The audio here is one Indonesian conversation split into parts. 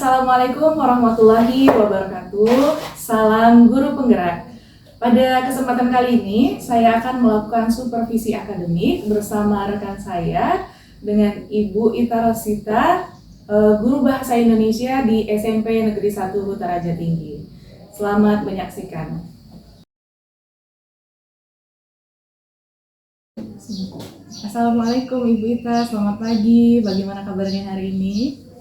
Assalamualaikum warahmatullahi wabarakatuh. Salam guru penggerak. Pada kesempatan kali ini, saya akan melakukan supervisi akademik bersama rekan saya dengan Ibu Ita Rosita, guru Bahasa Indonesia di SMP Negeri 1 Hutaraja Tinggi. Selamat menyaksikan. Assalamualaikum Ibu Ita, selamat pagi. Bagaimana kabarnya hari ini?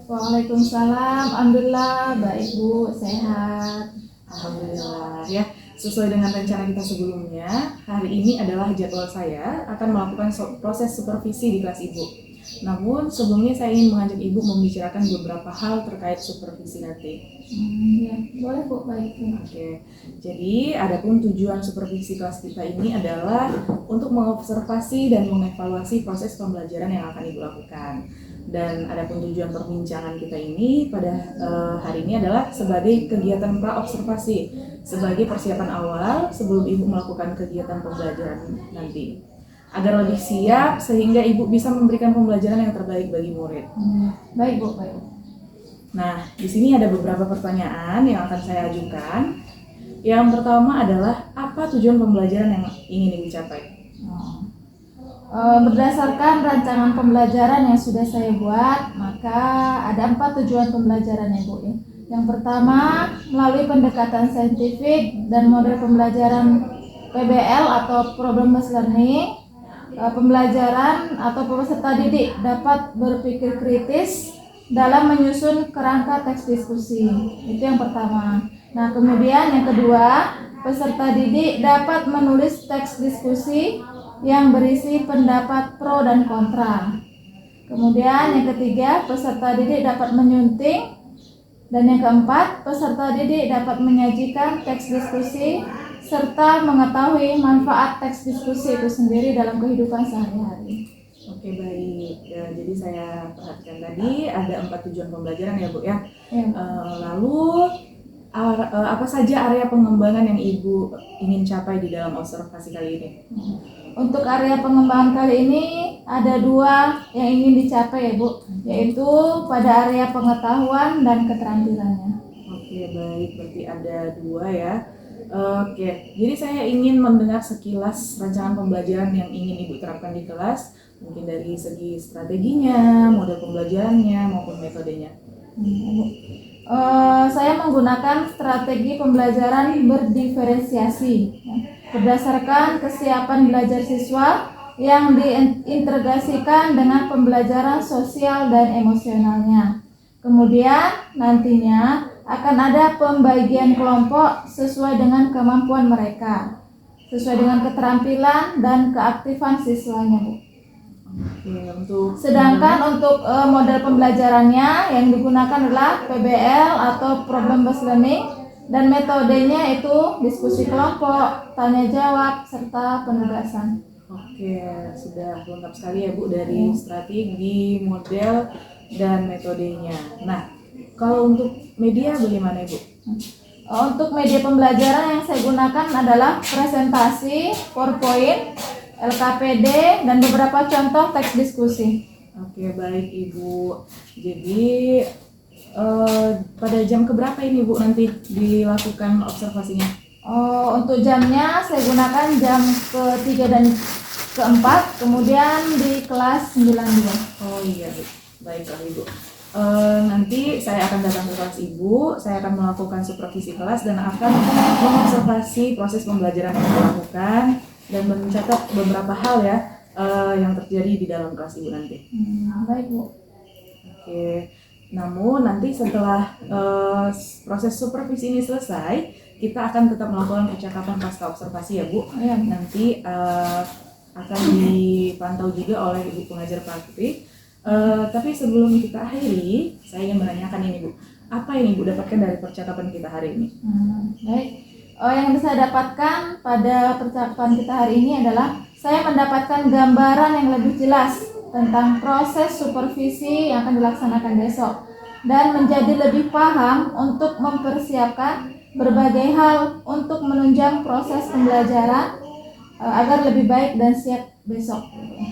Waalaikumsalam, alhamdulillah baik Bu, sehat. Alhamdulillah ya. Sesuai dengan rencana kita sebelumnya, hari ini adalah jadwal saya akan melakukan proses supervisi di kelas Ibu. Namun sebelumnya saya ingin mengajak Ibu membicarakan beberapa hal terkait supervisi nanti. Ya, boleh Bu, baik. Oke, jadi adapun tujuan supervisi kelas kita ini adalah untuk mengobservasi dan mengevaluasi proses pembelajaran yang akan Ibu lakukan. Dan adapun tujuan perbincangan kita ini pada hari ini adalah sebagai kegiatan pra-observasi, sebagai persiapan awal sebelum Ibu melakukan kegiatan pembelajaran nanti, agar lebih siap sehingga Ibu bisa memberikan pembelajaran yang terbaik bagi murid. Baik Bu, baik. Nah, di sini ada beberapa pertanyaan yang akan saya ajukan. Yang pertama adalah, apa tujuan pembelajaran yang ingin Ibu capai? Berdasarkan rancangan pembelajaran yang sudah saya buat, maka ada 4 tujuan pembelajaran ya Bu. Yang pertama, melalui pendekatan saintifik dan model pembelajaran PBL atau Problem Based Learning, pembelajaran atau peserta didik dapat berpikir kritis dalam menyusun kerangka teks diskusi. Itu yang pertama. Nah, kemudian yang kedua, peserta didik dapat menulis teks diskusi yang berisi pendapat pro dan kontra. Kemudian yang ketiga, peserta didik dapat menyunting. Dan yang keempat, peserta didik dapat menyajikan teks diskusi serta mengetahui manfaat teks diskusi itu sendiri dalam kehidupan sehari-hari. Oke, baik. Ya, jadi saya perhatikan tadi ada 4 tujuan pembelajaran ya Bu ya. Lalu apa saja area pengembangan yang Ibu ingin capai di dalam observasi kali ini? Untuk area pengembangan kali ini ada 2 yang ingin dicapai ya Bu, yaitu pada area pengetahuan dan keterampilannya. Oke, baik, berarti ada 2 ya. Oke, jadi saya ingin mendengar sekilas rancangan pembelajaran yang ingin Ibu terapkan di kelas, mungkin dari segi strateginya, model pembelajarannya maupun metodenya. Saya menggunakan strategi pembelajaran berdiferensiasi berdasarkan kesiapan belajar siswa yang diintegrasikan dengan pembelajaran sosial dan emosionalnya. Kemudian nantinya akan ada pembagian kelompok sesuai dengan kemampuan mereka, sesuai dengan keterampilan dan keaktifan siswanya Bu. Sedangkan untuk model pembelajarannya yang digunakan adalah PBL atau Problem Based Learning, dan metodenya itu diskusi kelompok, tanya jawab, serta penugasan. Oke, sudah lengkap sekali ya Bu dari strategi, model, dan metodenya. Nah, kalau untuk media bagaimana Ibu? Untuk media pembelajaran yang saya gunakan adalah presentasi, PowerPoint, LKPD, dan beberapa contoh teks diskusi. Oke, baik Ibu. Jadi pada jam keberapa ini Bu nanti dilakukan observasinya? Untuk jamnya saya gunakan jam ke-3 dan ke-4, kemudian di kelas 92. Oh iya Bu, baiklah Ibu. Nanti saya akan datang ke kelas Ibu, saya akan melakukan supervisi kelas dan akan mengobservasi proses pembelajaran yang dilakukan dan mencatat beberapa hal ya yang terjadi di dalam kelas Ibu nanti. Baik Bu. Oke. Namun nanti setelah proses supervisi ini selesai, kita akan tetap melakukan percakapan pasca observasi ya Bu. Ya. Nanti akan dipantau juga oleh Ibu pengajar praktik. Tapi sebelum kita akhiri, saya ingin menanyakan ini Bu, apa yang Ibu dapatkan dari percakapan kita hari ini? Baik. Yang bisa saya dapatkan pada percakapan kita hari ini adalah saya mendapatkan gambaran yang lebih jelas tentang proses supervisi yang akan dilaksanakan besok dan menjadi lebih paham untuk mempersiapkan berbagai hal untuk menunjang proses pembelajaran agar lebih baik dan siap besok.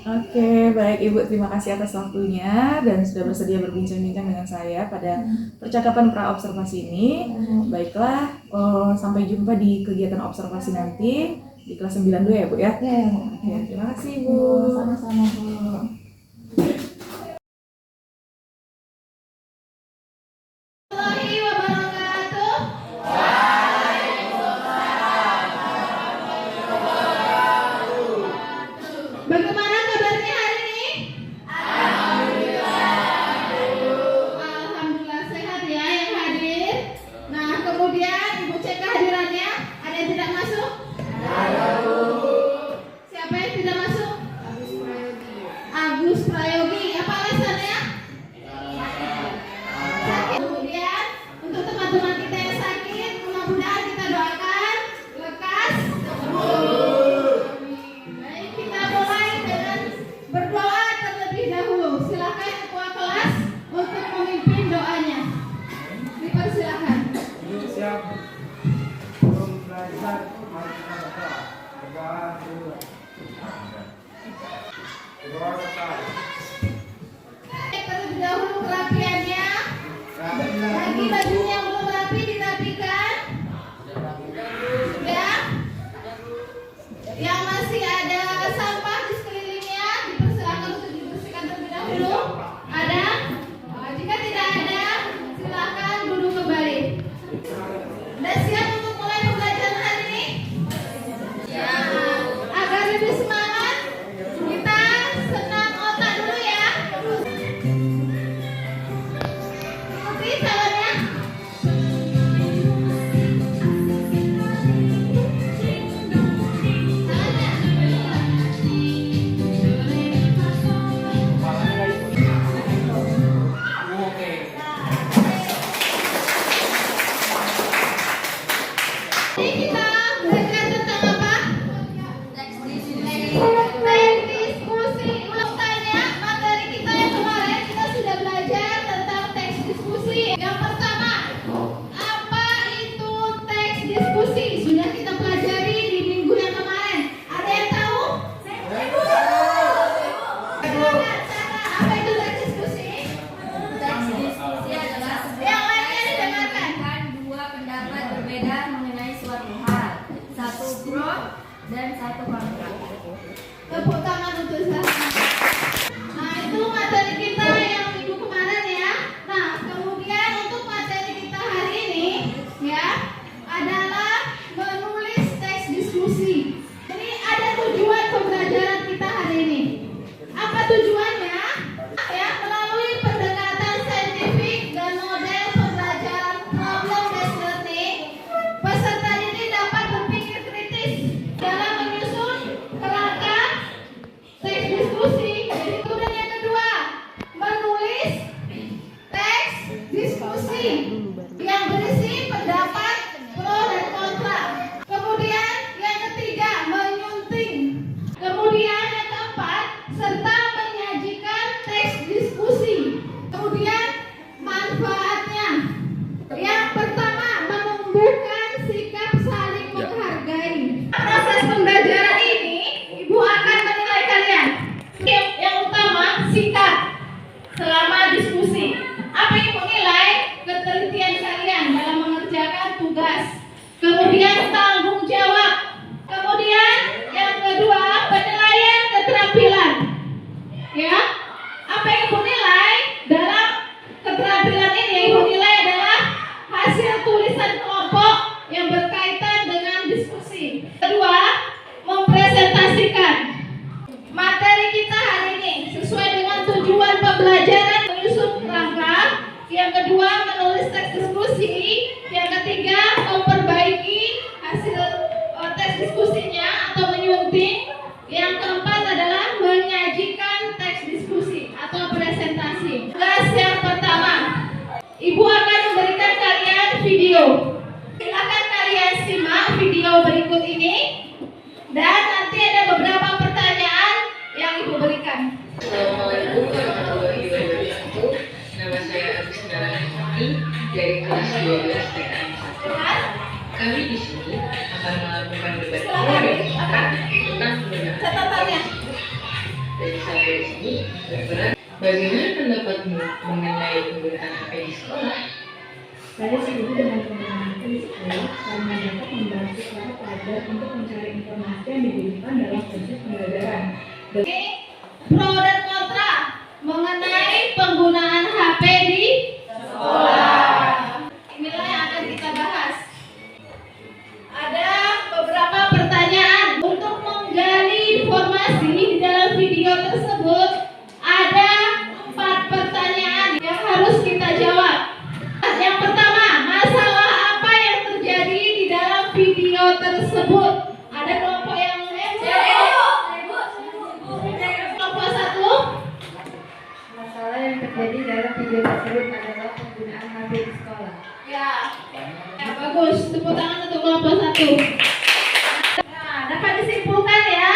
Oke, baik Ibu, terima kasih atas waktunya dan sudah bersedia berbincang-bincang dengan saya pada percakapan pra-observasi ini. Baiklah, sampai jumpa di kegiatan observasi nanti di kelas 92 ya Bu ya? Ya, Oke, terima kasih Bu. sama-sama Bu. Bagaimana kabarnya hari ini? Alhamdulillah sehat ya yang hadir. Nah, kemudian Ibu cek kehadirannya. Ada yang tidak masuk? Siapa yang tidak masuk? Agus Prayogi. Apa alasannya? Sakit. Kemudian untuk teman-teman kita yang sakit, mudah-mudahan kita doakan lekas sembuh. Baik, kita mulai dengan berdoa terlebih dahulu. Silakan ketua kelas untuk memimpin doanya. Dipersilakan. Siap. Belum belajar, mari kita berdoa. Berdoa dulu. Berdoa besar. Terlebih dahulu perapiannya. Bagi bajunya yang belum rapi dirapikan. Sudah. Yang masih ada sampah di sekelilingnya dipersilakan untuk dibersihkan terlebih dahulu. Ada? Jika tidak ada, silakan duduk kembali. Sudah siap untuk mulai pembelajaran hari ini? Agar lebih semangat, kita senam otak dulu ya. Ikuti salamnya. Ini kita belajar tentang apa? Teks diskusi. Ulang tanya, materi kita yang kemarin kita sudah belajar tentang teks diskusi. Yang pertama, apa itu teks diskusi? Sudah kita pelajari di minggu yang kemarin. Ada yang tahu? Apa itu teks diskusi? Teks diskusi adalah Yang lainnya didengarkan. sebuah dua pendapat berbeda mengenai suatu hal, satu pro dan satu kontra. Tepuk tangan untuk saya. Nah, itu materi kita yang minggu kemarin ya. Nah, kemudian untuk materi kita hari ini ya adalah menulis teks diskusi. Jadi ada tujuan pembelajaran kita hari ini. Apa tujuannya? Ya, melalui pendekatan saintifik dan model pembelajaran problem based learning, peserta ini dapat berpikir kritis dalam menyusun kerangka teks diskusi. Jadi kemudian yang kedua, menulis teks diskusi yang berisi pendapat pro dan kontra. Kemudian yang ketiga, menyunting. Kemudian yang keempat, serta menyajikan teks diskusi. Kemudian manfaatnya. Yang pertama, menumbuhkan sikap saling menghargai. Proses pembelajaran ini, Ibu akan menilai kalian. Yang utama, sikap selama diskusi. Apa yang Ibu nilai? Ketelitian kalian dalam mengerjakan tugas. Kemudian tanggung jawab. Kemudian yang kedua, penilaian keterampilan. Ya, apa yang Ibu nilai dalam keterampilan ini? Yang Ibu nilai adalah hasil tulisan kelompok yang berkaitan dengan diskusi. Kedua, mempresentasikan materi kita hari ini sesuai dengan tujuan pembelajaran, menyusun kerangka. Yang kedua, menulis teks diskusi. Yang ketiga, memperbaiki hasil teks diskusinya atau menyunting. Yang keempat adalah menyajikan teks diskusi atau presentasi. Tugas yang pertama, Ibu akan memberikan kalian video. Silakan kalian simak video berikut ini. Dan nanti ada beberapa pertanyaan yang Ibu berikan. Assalamualaikum warahmatullahi wabarakatuh. Nama saya Agus Narayani dari kelas 12 TKM 1. Kami di sini akan melakukan debat teori tentang penggunaan Catatannya. Dan sampai di sini, berperan. Bagaimana pendapatmu mengenai penggunaan HP di sekolah? Saya setuju dengan penggunaan HP di sekolah karena dapat membantu para pelajar untuk mencari informasi yang dibutuhkan dalam proses pembelajaran. Pro dan kontra mengenai penggunaan HP di sekolah. Inilah yang akan kita bahas. Ada beberapa pertanyaan untuk menggali informasi di dalam video tersebut. Ada 4 pertanyaan yang harus kita jawab. Yang pertama, masalah apa yang terjadi di dalam video tersebut? Ada kelompok yang kelompok 1. Masalah yang terjadi dalam video tersebut adalah penggunaan HP di sekolah. Ya, bagus. Tepuk tangan untuk kelompok 1. Nah, dapat disimpulkan ya.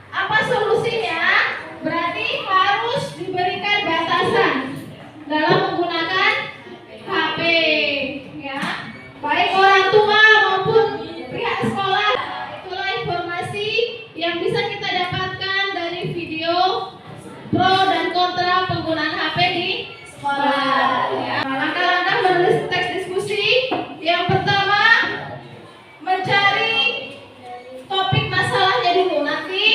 Apa solusinya? Berarti harus diberikan batasan dalam menggunakan HP, ya. Baik orang tua maupun pihak sekolah. Itulah informasi yang bisa kita dapatkan dari video pro dan kontra penggunaan HP di sekolah. Ya. Langkah-langkah menulis teks diskusi. Yang pertama, mencari topik masalahnya dulu. Nanti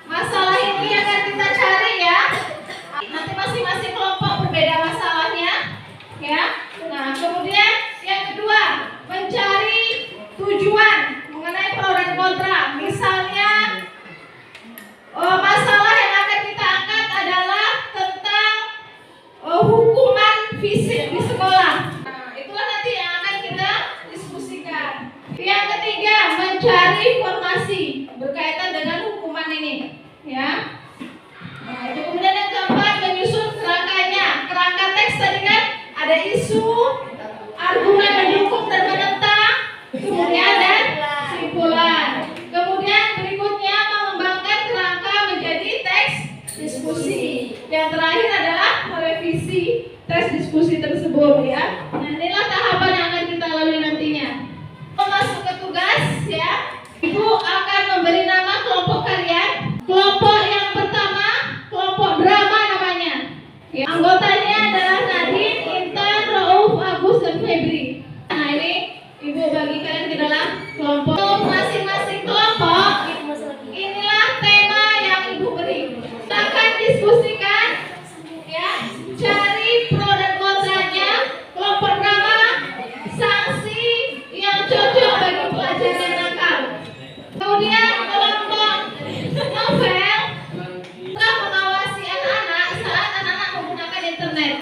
masalah ini akan kita cari ya. Nanti masing-masing kelompok berbeda masalahnya, ya. Nah, kemudian yang kedua, mencari tujuan mengenai pro dan kontra. Misalnya, masalah yang akan kita angkat adalah tentang hukuman fisik di sekolah. Nah, itulah nanti yang akan kita diskusikan. Yang ketiga, mencari informasi berkaitan dengan hukuman ini, ya. Nah, itu kemudian yang keempat, menyusun kerangkanya. Kerangka teks tadi kan ada isu, argumen mendukung dan menentang, kemudian dan kesimpulan. Kemudian berikutnya mengembangkan kerangka menjadi teks diskusi. Yang terakhir adalah merevisi teks diskusi tersebut, ya. Nah, inilah tahapan yang akan kita lalui nantinya. Masuk ke tugas, ya. Ibu akan memberi nama kelompok kalian. Kelompok yang pertama, kelompok drama namanya. Ya, anggotanya adalah Nadine, Intan, Rauf, Agus, dan Febri. Nah, ini ibu bagi kalian ke dalam kelompok. Untuk masing-masing kelompok, inilah tema yang ibu beri. Silakan diskusikan, ya. Cari pro dan kontranya. Kelompok drama, sanksi yang cocok bagi pelajar yang nakal. Kemudian kelompok novel telah mengawasi anak-anak saat anak-anak menggunakan internet.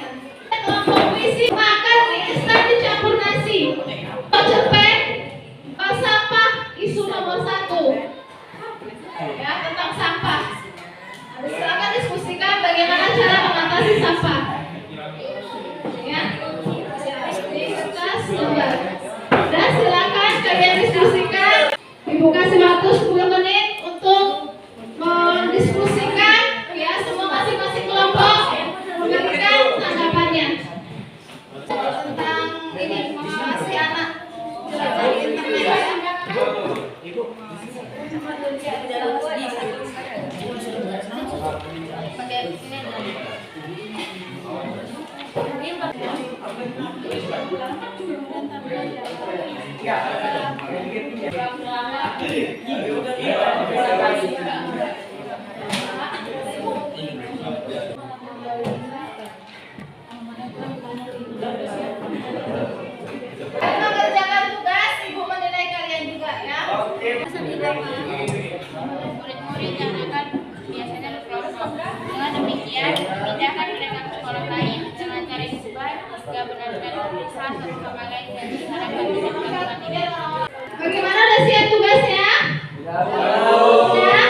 Kelompok puisi, makan mie instan dicampur nasi. Cepet, sampah isu nomor 1, ya, tentang sampah. Silakan diskusikan bagaimana cara mengatasi sampah, ya. Diskus nomor. Dan silakan kalian diskusikan. Ibu kasih waktu 10 menit untuk mendiskusikan, ya, semua masing-masing kelompok memberikan tanggapannya tentang ini mengawasi anak belajar di internet. Mengerjakan tugas, ibu menilai kalian juga, ya. Murid-murid yang akan biasanya berkelompok. Dengan demikian, pindahkan mereka ke sekolah lain dengan cara disebar hingga benar-benar bisa satu sama lain dan diharapkan bisa melakukan ini. Bagaimana, udah siap tugasnya? Ya.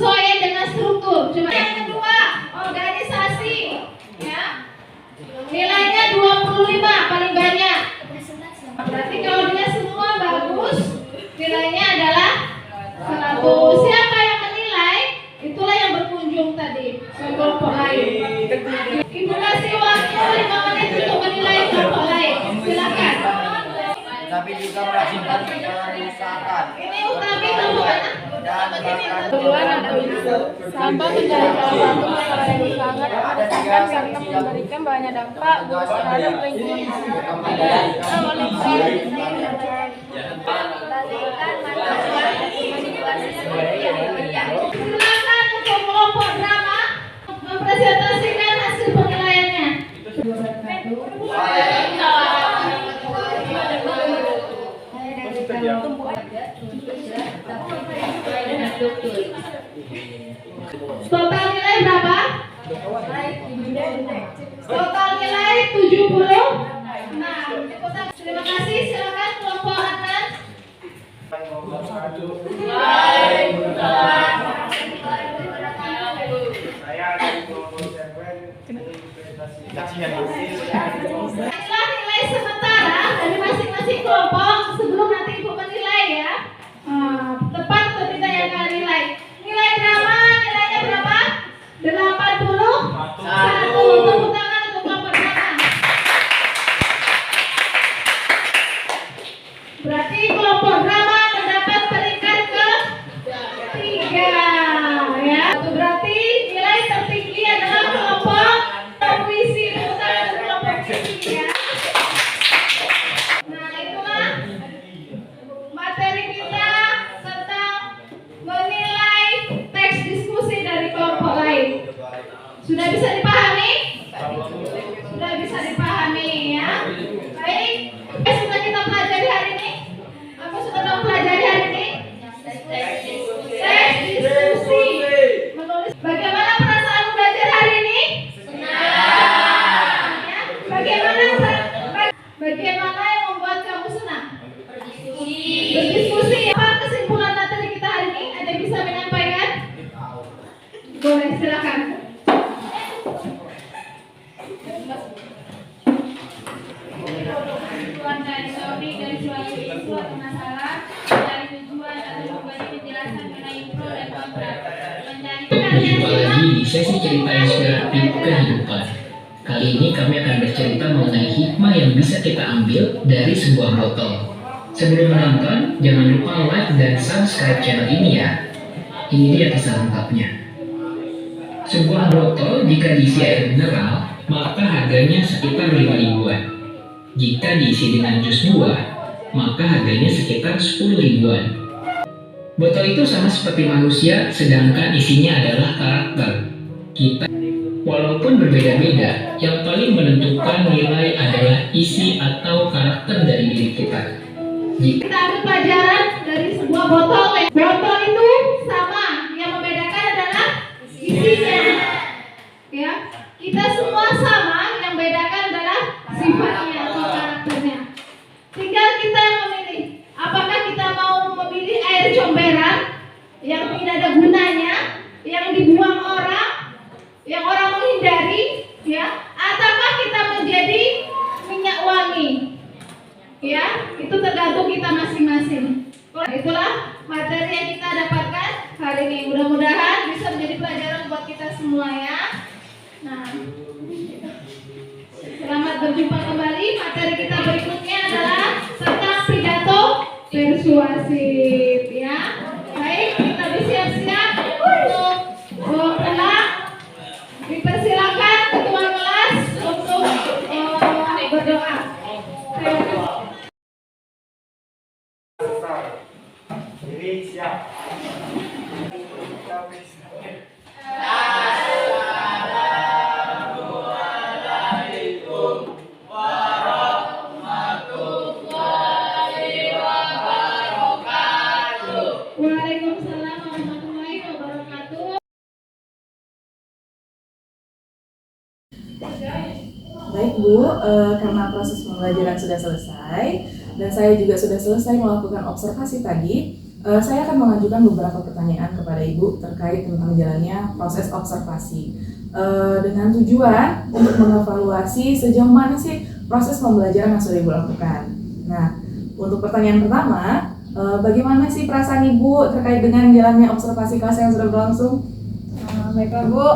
Sesuai dengan struktur. Coba yang kedua, organisasi. Ya. Nilainya 25 paling banyak. Berarti kalau dia semua bagus, nilainya adalah 100. Siapa yang menilai? Itulah yang berkunjung tadi ke kelompok lain. Ibu kasih waktu 5 menit untuk menilai kelompok lain. Silakan. Tapi juga melakukan perusahaan Ini Utami kelompok mana? dan bahkan Kedua, sampah menjadi salah satu masalah yang sangat meresahkan karena memberikan banyak dampak buruk terhadap lingkungan hidup. Oleh karena itu, lanjutkan manfaat manipulasi seperti yang diberikan. Silakan untuk kelompok drama mempresentasikan hasil penilaiannya. Total nilai berapa? Total nilai 70. Nah, terima kasih. Silakan kelompok Adnan. saya dari kelompok server Inilah nilai sementara dari masing-masing kelompok sebelum nanti Ibu menilai ya. Tepat atau tidak yang kalian nilai. Nilai drama nilainya berapa? 81. Tepuk tangan untuk kelompok drama. Berarti kelompok drama mendapat peringkat ke-3 ya. Itu berarti nilai tertinggi adalah kelompok puisi. Tepuk tangan untuk kelompok puisi ya. Nah, itulah materi kita tentang menilai teks diskusi dari kelompok lain. Sudah bisa dipahami? Sudah bisa dipahami ya. Baik, apa yang sudah kita pelajari hari ini? Apa sudah kita pelajari hari ini? Teks diskusi. Menulis. Bagaimana perasaan belajar hari ini? Senang. Ya. Bagaimana yang membuat kamu senang? Berdiskusi. Apa kesimpulan materi kita hari ini? Ada yang bisa menyampaikan? Boleh, silakan. Tujuan dari topik dari suatu masalah, mencari tujuan atau memberi penjelasan mengenai pro dan kontra, Berjumpa lagi di sesi cerita inspiratif kehidupan. Kali ini kami akan bercerita mengenai hikmah yang bisa kita ambil dari sebuah botol. Sebelum menonton, jangan lupa like dan subscribe channel ini ya. Ini dia kisah lengkapnya. Sebuah botol jika diisi air mineral, maka harganya sekitar 5 ribuan. Jika diisi dengan jus buah, maka harganya sekitar 10 ribuan. Botol itu sama seperti manusia, sedangkan isinya adalah karakter kita. Walaupun berbeda-beda, yang paling menentukan nilai adalah isi atau karakter dari diri kita. Kita ambil pelajaran dari sebuah botol. Botol itu sama, yang membedakan adalah isinya. Ya, kita semua sama, yang membedakan adalah sifatnya atau karakternya. Tinggal kita yang memilih. Apakah kita mau memilih air comberan yang tidak ada gunanya, yang dibuang orang, yang orang menghindari, ya, ataukah kita menjadi minyak wangi? Ya, itu tergantung kita masing-masing. Itulah materi yang kita dapatkan hari ini. Mudah-mudahan bisa menjadi pelajaran buat kita semua ya. Nah, selamat berjumpa kembali. Materi kita berikutnya adalah tentang pidato persuasif ya. Baik, kita bersiap-siap untuk pulang. Dipersilakan ketua kelas untuk berdoa. Jadi siap. Waalaikumsalam warahmatullahi wabarakatuh. Baik Bu, karena proses pembelajaran sudah selesai dan saya juga sudah selesai melakukan observasi tadi, Saya akan mengajukan beberapa pertanyaan kepada Ibu terkait tentang jalannya proses observasi dengan tujuan untuk mengevaluasi sejauh mana sih proses pembelajaran yang sudah Ibu lakukan. Nah, untuk pertanyaan pertama, bagaimana sih perasaan Ibu terkait dengan jalannya observasi kelas yang sudah berlangsung? Baiklah Bu,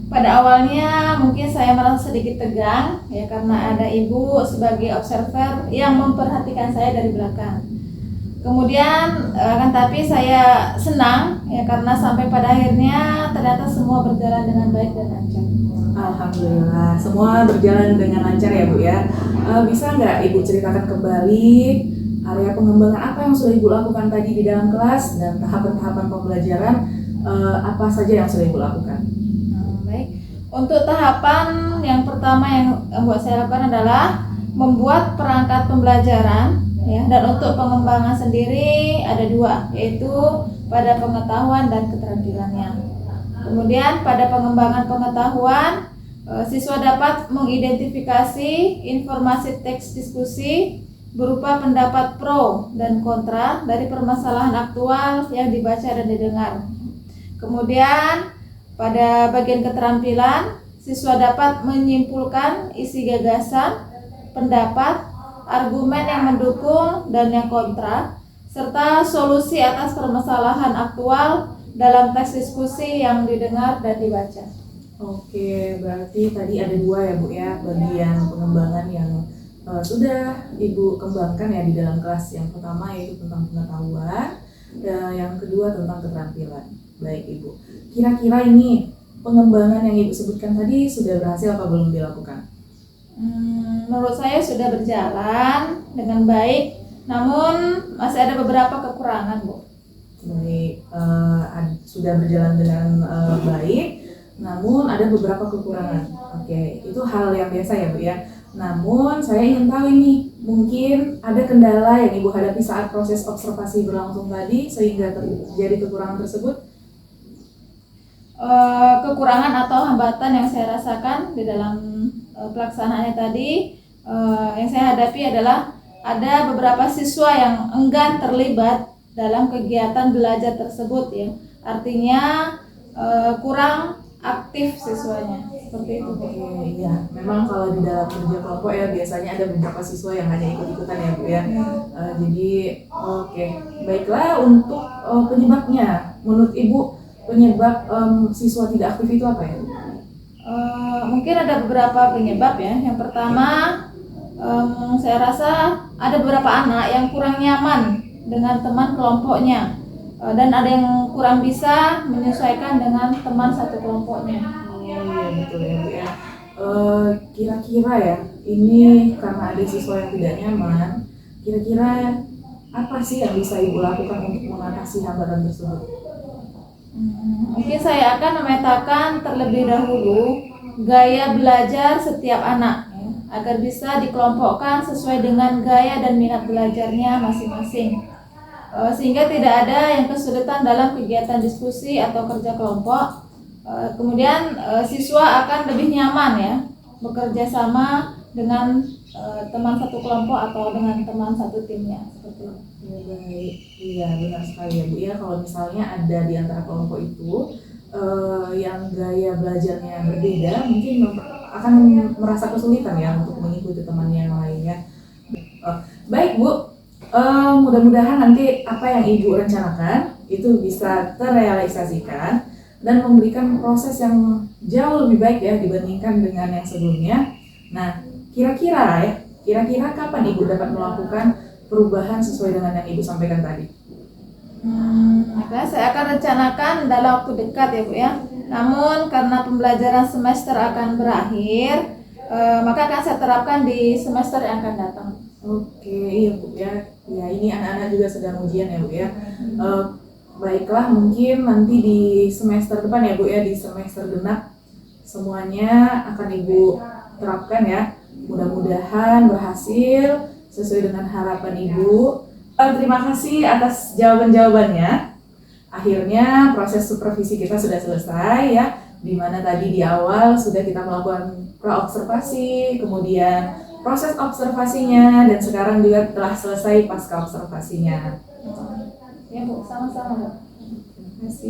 pada awalnya mungkin saya merasa sedikit tegang ya karena ada Ibu sebagai observer yang memperhatikan saya dari belakang. Kemudian akan tapi saya senang ya karena sampai pada akhirnya ternyata semua berjalan dengan baik dan lancar. Alhamdulillah, semua berjalan dengan lancar ya Bu ya. Bisa nggak Ibu ceritakan kembali area pengembangan apa yang sudah Ibu lakukan tadi di dalam kelas dan tahapan-tahapan pembelajaran apa saja yang sudah Ibu lakukan? Baik, untuk tahapan yang pertama yang buat saya lakukan adalah membuat perangkat pembelajaran. Ya, dan untuk pengembangan sendiri ada dua, yaitu pada pengetahuan dan keterampilannya. Kemudian pada pengembangan pengetahuan, siswa dapat mengidentifikasi informasi teks diskusi berupa pendapat pro dan kontra dari permasalahan aktual yang dibaca dan didengar. Kemudian pada bagian keterampilan, siswa dapat menyimpulkan isi gagasan, pendapat, argumen yang mendukung dan yang kontra, serta solusi atas permasalahan aktual dalam teks diskusi yang didengar dan dibaca. Oke, berarti tadi ada dua ya Bu ya, bagian pengembangan yang sudah Ibu kembangkan ya di dalam kelas. Yang pertama yaitu tentang pengetahuan, yang kedua tentang keterampilan. Baik Ibu, kira-kira ini pengembangan yang Ibu sebutkan tadi sudah berhasil apa belum dilakukan? Menurut saya sudah berjalan dengan baik, namun masih ada beberapa kekurangan, Bu. Baik, sudah berjalan dengan baik, namun ada beberapa kekurangan. Oke, itu hal yang biasa ya Bu ya. Namun saya ingin tahu ini, mungkin ada kendala yang Ibu hadapi saat proses observasi berlangsung tadi sehingga terjadi kekurangan tersebut? Kekurangan atau hambatan yang saya rasakan di dalam pelaksanaannya tadi, yang saya hadapi adalah ada beberapa siswa yang enggan terlibat dalam kegiatan belajar tersebut ya, artinya kurang aktif siswanya, seperti itu. Oke, iya, memang kalau di dalam kerja kelompok ya biasanya ada beberapa siswa yang hanya ikut-ikutan ya Bu ya. Jadi oke, baiklah, untuk penyebabnya, menurut Ibu penyebab siswa tidak aktif itu apa ya? Mungkin ada beberapa penyebab ya. Yang pertama, saya rasa ada beberapa anak yang kurang nyaman dengan teman kelompoknya, dan ada yang kurang bisa menyesuaikan dengan teman satu kelompoknya. Oh iya betul ya Bu ya. Kira-kira ya, ini karena ada siswa yang tidak nyaman, kira-kira apa sih yang bisa Ibu lakukan untuk mengatasi hambatan tersebut? Mungkin saya akan memetakan terlebih dahulu gaya belajar setiap anak ya, agar bisa dikelompokkan sesuai dengan gaya dan minat belajarnya masing-masing, sehingga tidak ada yang kesulitan dalam kegiatan diskusi atau kerja kelompok. Kemudian siswa akan lebih nyaman ya bekerja sama dengan teman satu kelompok atau dengan teman satu timnya, seperti itu. Ya, baik, iya benar sekali ya Bu ya. Kalau misalnya ada di antara kelompok itu yang gaya belajarnya berbeda, mungkin akan merasa kesulitan ya untuk mengikuti temannya yang lainnya. Baik Bu, mudah-mudahan nanti apa yang Ibu rencanakan itu bisa terrealisasikan dan memberikan proses yang jauh lebih baik ya dibandingkan dengan yang sebelumnya. Nah, kira-kira kapan Ibu dapat melakukan perubahan sesuai dengan yang Ibu sampaikan tadi? Maka saya akan rencanakan dalam waktu dekat ya Bu ya. Namun karena pembelajaran semester akan berakhir, maka akan saya terapkan di semester yang akan datang. Oke, iya Bu ya. Ya ini anak-anak juga sedang ujian ya Bu ya. Baiklah, mungkin nanti di semester depan ya Bu ya, di semester genap semuanya akan Ibu terapkan ya. Mudah-mudahan berhasil sesuai dengan harapan Ibu. Terima kasih atas jawaban-jawabannya. Akhirnya proses supervisi kita sudah selesai ya, di mana tadi di awal sudah kita melakukan pra-observasi, kemudian proses observasinya, dan sekarang juga telah selesai pasca observasinya. Ya Bu, sama-sama Bu. Terima kasih.